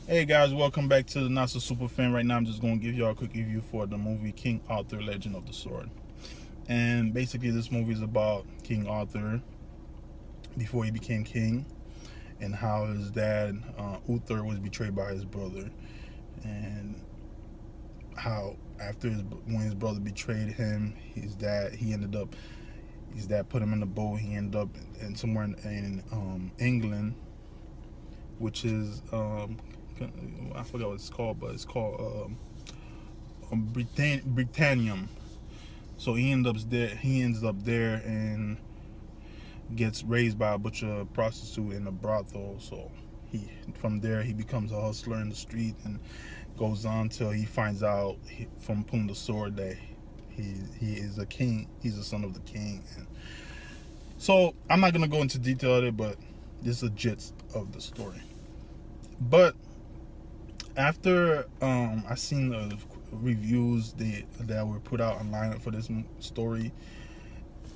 Hey guys, welcome back to the Not So Super Fan. Right now, I'm just going to give y'all a quick review for the movie King Arthur: Legend of the Sword. And basically, this movie is about King Arthur before he became king, and how his dad Uther was betrayed by his brother, and how after when his brother betrayed him, his dad put him in the boat. He ended up in somewhere in England, which is I forgot what it's called, but it's called Britannium. So He ends up there and gets raised by a butcher prostitute in a brothel. So from there he becomes a hustler in the street and goes on till he finds out from pulling the sword that he is a king. He's the son of the king. And so I'm not gonna go into detail of it, but this is a gist of the story. But after I seen the reviews that were put out online for this story,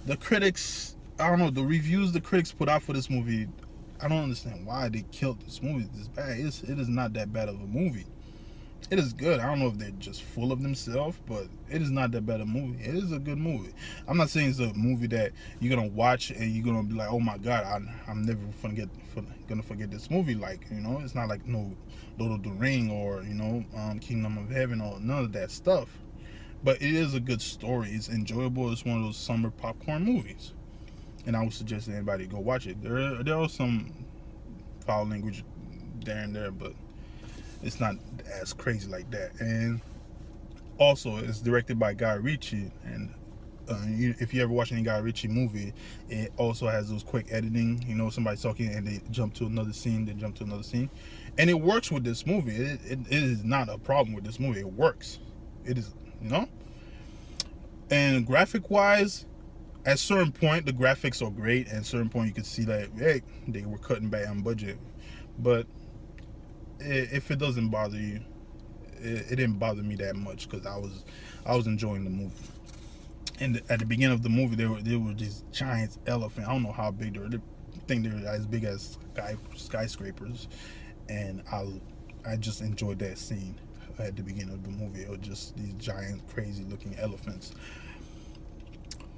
the critics, I don't know, the reviews the critics put out for this movie, I don't understand why they killed this movie this bad. It is not that bad of a movie. It is good. I don't know if they're just full of themselves, but it is not that bad a movie. It is a good movie. I'm not saying it's a movie that you're gonna watch and you're gonna be like, oh my god, I'm never gonna forget this movie. Like, it's not like no Lord of the Ring or Kingdom of Heaven or none of that stuff. But it is a good story. It's enjoyable. It's one of those summer popcorn movies, and I would suggest anybody go watch it. There are some foul language there and there, but it's not as crazy like that. And also, it's directed by Guy Ritchie, and if you ever watch any Guy Ritchie movie, it also has those quick editing. Somebody's talking and they jump to another scene, and it works with this movie. It is not a problem with this movie. It works. It is, and graphic wise, at certain point the graphics are great, and at certain point you could see that, hey, they were cutting back on budget. But if it doesn't bother you, it didn't bother me that much, because I was enjoying the movie. And at the beginning of the movie, there were these giant elephant. I don't know how big they were. I think they were as big as skyscrapers, and I just enjoyed that scene at the beginning of the movie. It was just these giant, crazy looking elephants.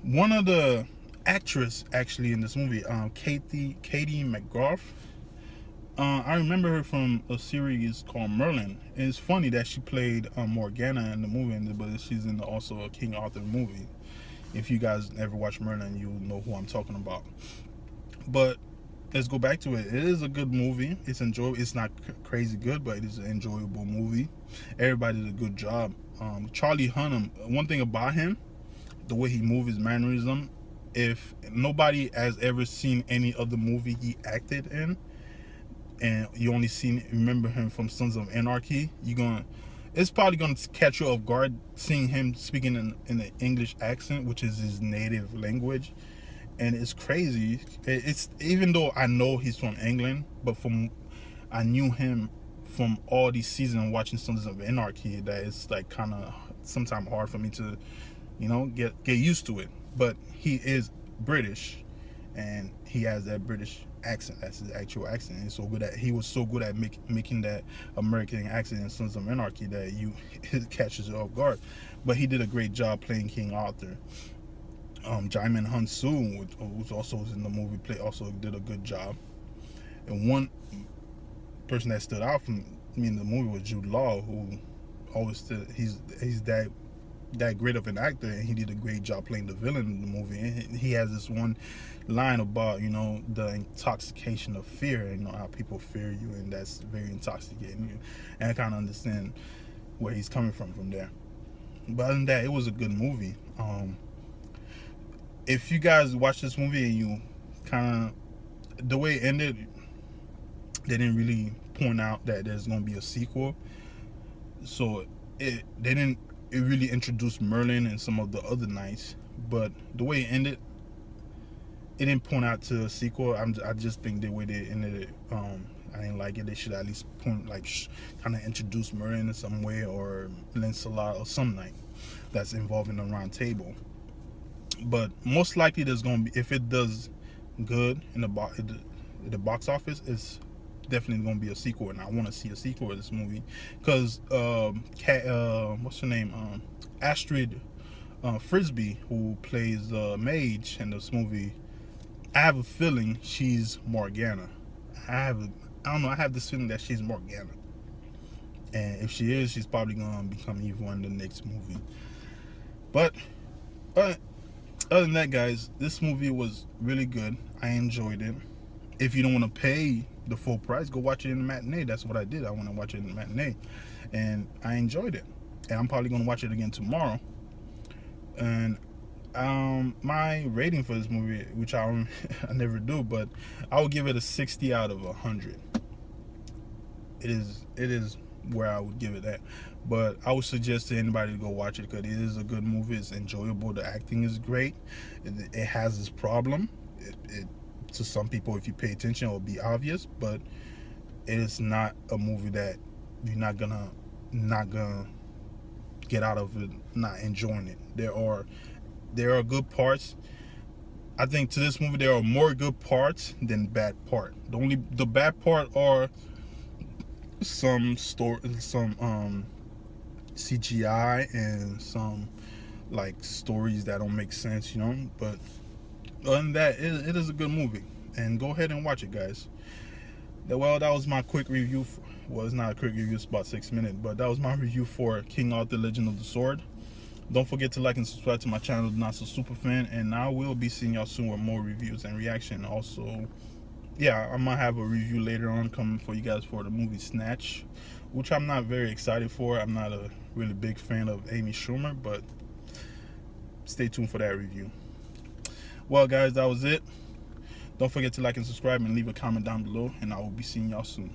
One of the actress actually in this movie, Katie McGrath. I remember her from a series called Merlin. And it's funny that she played Morgana in the movie, but she's in also a King Arthur movie. If you guys ever watch Merlin, you'll know who I'm talking about. But let's go back to it. It is a good movie. It's enjoyable. It's not crazy good, but it is an enjoyable movie. Everybody did a good job. Charlie Hunnam, one thing about him, the way he moves, his mannerism. If nobody has ever seen any other movie he acted in, and you only remember him from Sons of Anarchy, it's probably gonna catch you off guard seeing him speaking in the English accent, which is his native language. And it's crazy. It's, even though I know he's from England, but I knew him from all these seasons watching Sons of Anarchy, that it's like kind of sometimes hard for me to get used to it. But he is British, and he has that British accent. That's his actual accent. And he was so good at making that American accent in Sons of Anarchy that it catches you off guard. But he did a great job playing King Arthur. Jaimin Hunsu, who also was in the movie, also did a good job. And one person that stood out from me in the movie was Jude Law, who always he's that great of an actor, and he did a great job playing the villain in the movie. And he has this one line about the intoxication of fear, and how people fear you, and that's very intoxicating. And I kind of understand where he's coming from there. But other than that, it was a good movie. If you guys watch this movie and you kind of, the way it ended, they didn't really point out that there's going to be a sequel. So they didn't really introduce Merlin and some of the other knights. But the way it ended, it didn't point out to a sequel. I just think the way they ended it, I didn't like it. They should at least kind of introduce Merlin in some way, or Lancelot, or some knight that's involved in the round table. But most likely there's going to be, if it does good in the box office, definitely gonna be a sequel, and I want to see a sequel of this movie because what's her name, Astrid Frisbee, who plays Mage in this movie. I have a feeling she's Morgana. I don't know. I have this feeling that she's Morgana, and if she is, she's probably gonna become evil in the next movie. But other than that, guys, this movie was really good. I enjoyed it. If you don't want to pay the full price, go watch it in the matinee. That's what I did. I want to watch it in the matinee, and I enjoyed it. And I'm probably gonna watch it again tomorrow. And my rating for this movie, which I never do, but I will give it a 60 out of 100. It is where I would give it at. But I would suggest to anybody to go watch it because it is a good movie. It's enjoyable. The acting is great. It has its problem. It to some people, if you pay attention, it will be obvious. But it is not a movie that you're not gonna get out of it not enjoying it. There are good parts. I think to this movie there are more good parts than bad part. The bad part are some CGI and some like stories that don't make sense, But other than that, it is a good movie, and go ahead and watch it, guys. Well, that was my quick review. Well, it's not a quick review, it's about 6 minutes, but that was my review for King Arthur: Legend of the Sword. Don't forget to like and subscribe to my channel, Not So Super Fan, and I will be seeing y'all soon with more reviews and reaction. Also, yeah, I might have a review later on coming for you guys for the movie Snatch, which I'm not very excited for. I'm not a really big fan of Amy Schumer, but stay tuned for that review. Well, guys, that was it. Don't forget to like and subscribe and leave a comment down below, and I will be seeing y'all soon.